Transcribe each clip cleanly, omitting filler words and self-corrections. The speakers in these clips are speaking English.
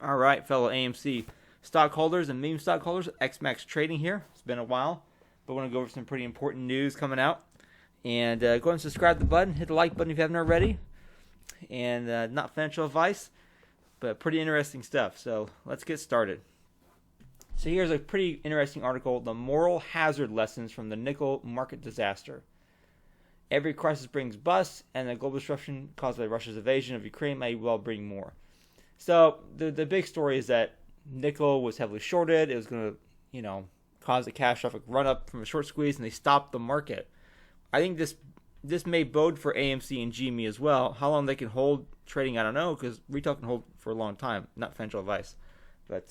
All right, fellow AMC stockholders and meme stockholders, XMAX Trading here. It's been a while, but I want to go over some pretty important news coming out. And go ahead and subscribe to the button. Hit the like button if you haven't already. And not financial advice, but pretty interesting stuff. So let's get started. So here's a pretty interesting article, The Moral Hazard Lessons from the Nickel Market Disaster. Every crisis brings busts, and the global disruption caused by Russia's invasion of Ukraine may well bring more. So the big story is that nickel was heavily shorted. It was going to, cause a catastrophic run-up from a short squeeze, and they stopped the market. I think this may bode for AMC and GME as well. How long they can hold trading, I don't know, because retail can hold for a long time. Not financial advice. But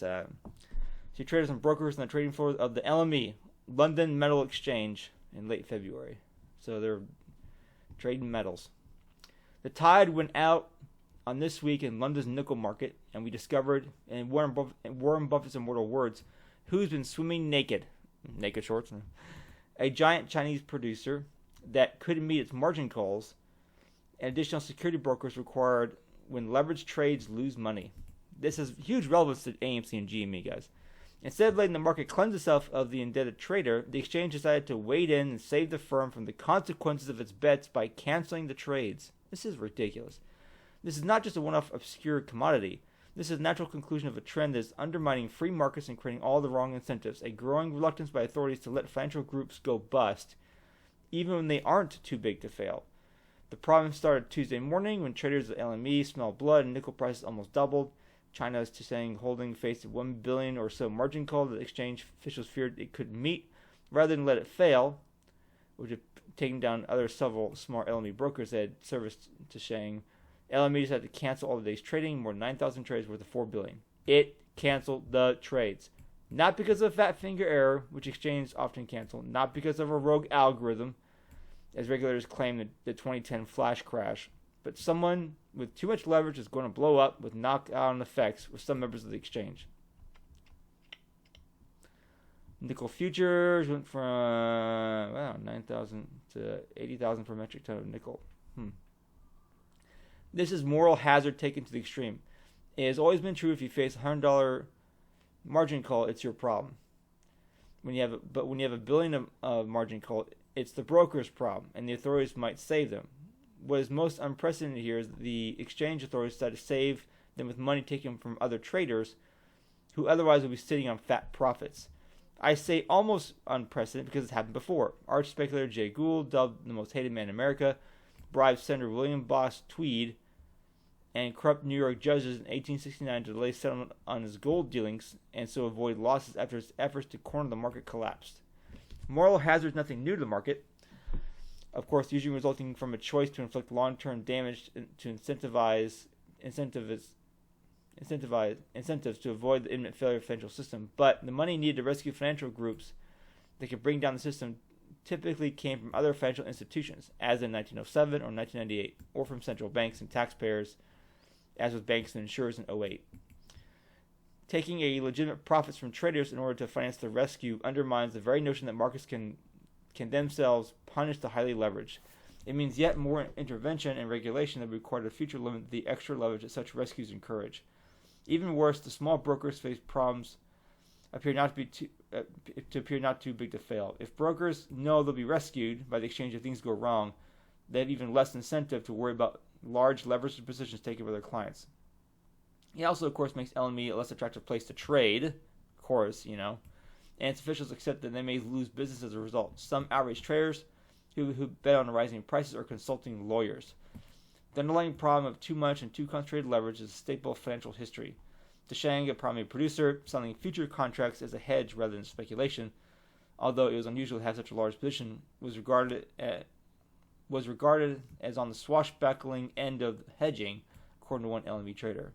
see traders and brokers on the trading floor of the LME, London Metal Exchange, in late February. So they're trading metals. The tide went out on this week in London's nickel market, and we discovered, in Warren Buffett's immortal words, who's been swimming naked shorts, a giant Chinese producer that couldn't meet its margin calls, and additional security brokers required when leveraged trades lose money. This has huge relevance to AMC and GME, guys. Instead of letting the market cleanse itself of the indebted trader, the exchange decided to wade in and save the firm from the consequences of its bets by canceling the trades. This is ridiculous. This is not just a one-off obscure commodity. This is a natural conclusion of a trend that is undermining free markets and creating all the wrong incentives, a growing reluctance by authorities to let financial groups go bust, even when they aren't too big to fail. The problem started Tuesday morning when traders at LME smelled blood and nickel prices almost doubled. China's saying holding faced a $1 billion or so margin call that exchange officials feared it couldn't meet. Rather than let it fail, which had taken down several smart LME brokers that had serviced to Shang, LME decided to cancel all the day's trading, more than 9,000 trades worth of $4 billion. It canceled the trades. Not because of a fat finger error, which exchanges often cancel, not because of a rogue algorithm, as regulators claim the 2010 flash crash, but someone with too much leverage is going to blow up with knock-out effects with some members of the exchange. Nickel futures went from 9,000 to 80,000 per metric ton of nickel. This is moral hazard taken to the extreme. It has always been true if you face a $100 margin call, it's your problem. When you have $1 billion of margin call, it's the broker's problem, and the authorities might save them. What is most unprecedented here is the exchange authorities decided to save them with money taken from other traders who otherwise would be sitting on fat profits. I say almost unprecedented because it's happened before. Arch speculator Jay Gould, dubbed the most hated man in America, bribed Senator William Boss Tweed and corrupt New York judges in 1869 to delay settlement on his gold dealings and so avoid losses after his efforts to corner the market collapsed. Moral hazard is nothing new to the market. Of course, usually resulting from a choice to inflict long-term damage to incentives to avoid the imminent failure of the financial system. But the money needed to rescue financial groups that could bring down the system typically came from other financial institutions, as in 1907 or 1998, or from central banks and taxpayers, as with banks and insurers in 2008. Taking a legitimate profits from traders in order to finance the rescue undermines the very notion that markets can themselves punish the highly leveraged. It means yet more intervention and regulation that would require to future limit the extra leverage that such rescues encourage. Even worse, the small brokers face problems appear not too big to fail. If brokers know they'll be rescued by the exchange if things go wrong, they have even less incentive to worry about large leveraged positions taken by their clients. It also, of course, makes LME a less attractive place to trade, of course, and its officials accept that they may lose business as a result. Some outraged traders who bet on rising prices are consulting lawyers. The underlying problem of too much and too concentrated leverage is a staple of financial history. Shang, a primary producer, selling future contracts as a hedge rather than speculation, although it was unusual to have such a large position, was regarded as on the swashbuckling end of hedging, according to one LME trader.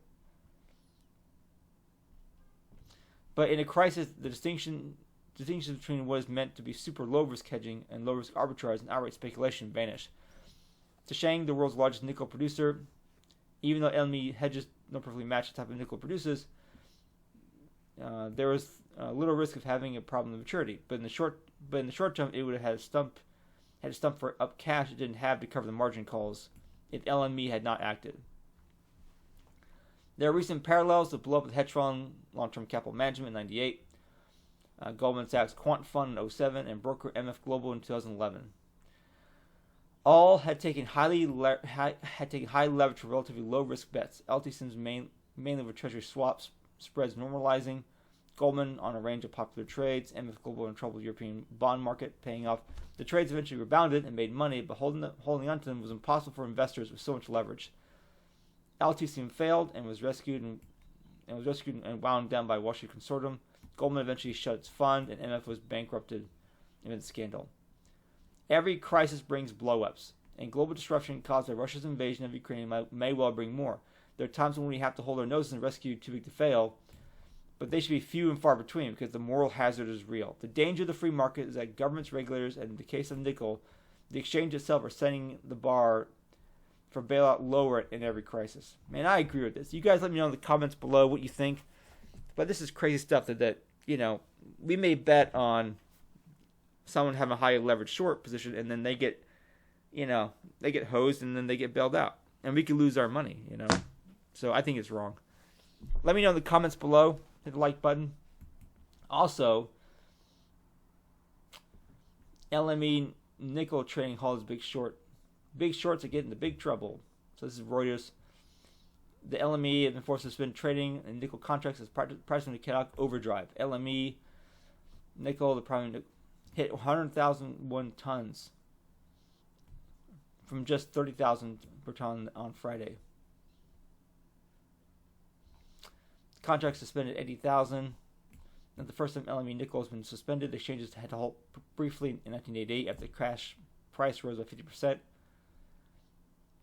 But in a crisis, the distinction between what is meant to be super low-risk hedging and low-risk arbitrage and outright speculation vanish. Shang, the world's largest nickel producer, even though LME hedges don't perfectly match the type of nickel it produces, there was little risk of having a problem of maturity. But in the short term, it would have had to stump for up cash it didn't have to cover the margin calls if LME had not acted. There are recent parallels to blow up with hedge fund long-term capital management in 98, Goldman Sachs Quant Fund in 07, and broker MF Global in 2011. All had taken high leverage for relatively low risk bets. LTCM's mainly with Treasury swaps, spreads normalizing. Goldman on a range of popular trades. MF Global in troubled European bond market paying off. The trades eventually rebounded and made money, but holding onto them was impossible for investors with so much leverage. LTCM failed and was rescued and wound down by Wall Street Consortium. Goldman eventually shut its fund, and MF was bankrupted amid scandal. Every crisis brings blow-ups, and global disruption caused by Russia's invasion of Ukraine may well bring more. There are times when we have to hold our noses and rescue too big to fail, but they should be few and far between because the moral hazard is real. The danger of the free market is that governments, regulators, and in the case of nickel, the exchange itself are setting the bar for bailout lower in every crisis. Man, I agree with this. You guys let me know in the comments below what you think. But this is crazy stuff that we may bet on someone having a high leverage short position and then they get hosed and then they get bailed out. And we could lose our money, So I think it's wrong. Let me know in the comments below. Hit the like button. Also, LME nickel trading halt is big short. Big shorts are getting into big trouble. So this is Reuters. The LME has been forced to suspend trading in nickel contracts as pricing the chaotic overdrive. LME nickel, the primary hit 100,001 tons from just 30,000 per ton on Friday. Contracts suspended 80,000. And the first time LME nickel has been suspended, exchanges had to halt briefly in 1988 after the crash price rose by 50%.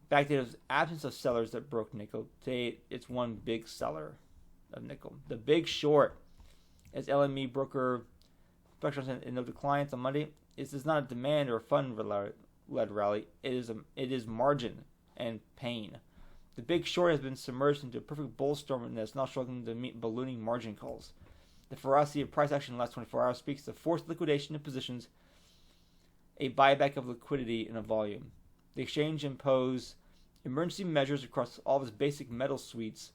Back then, it was absence of sellers that broke nickel. Today, it's one big seller of nickel. The big short, as LME broker speculative and noted clients on Monday, is not a demand or a fund-led rally. It is margin and pain. The big short has been submerged into a perfect bull storm and is now struggling to meet ballooning margin calls. The ferocity of price action in the last 24 hours speaks to forced liquidation of positions, a buyback of liquidity in a volume. The exchange imposed emergency measures across all of its basic metal suites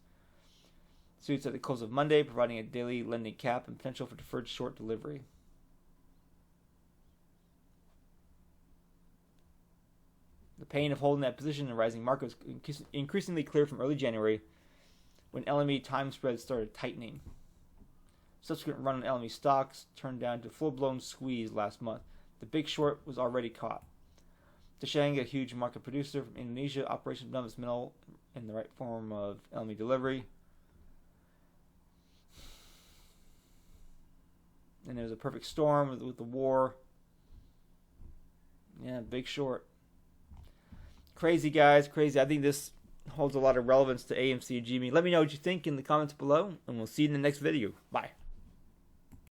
at the close of Monday, providing a daily lending cap and potential for deferred short delivery. The pain of holding that position in a rising market was increasingly clear from early January when LME time spreads started tightening. Subsequent run on LME stocks turned down to full-blown squeeze last month. The big short was already caught. Deshang, a huge market producer from Indonesia, operations none of its metal in the right form of LME delivery. And there was a perfect storm with the war. Yeah, big short. Crazy, guys, crazy. I think this holds a lot of relevance to AMC and GBTC. Let me know what you think in the comments below, and we'll see you in the next video. Bye.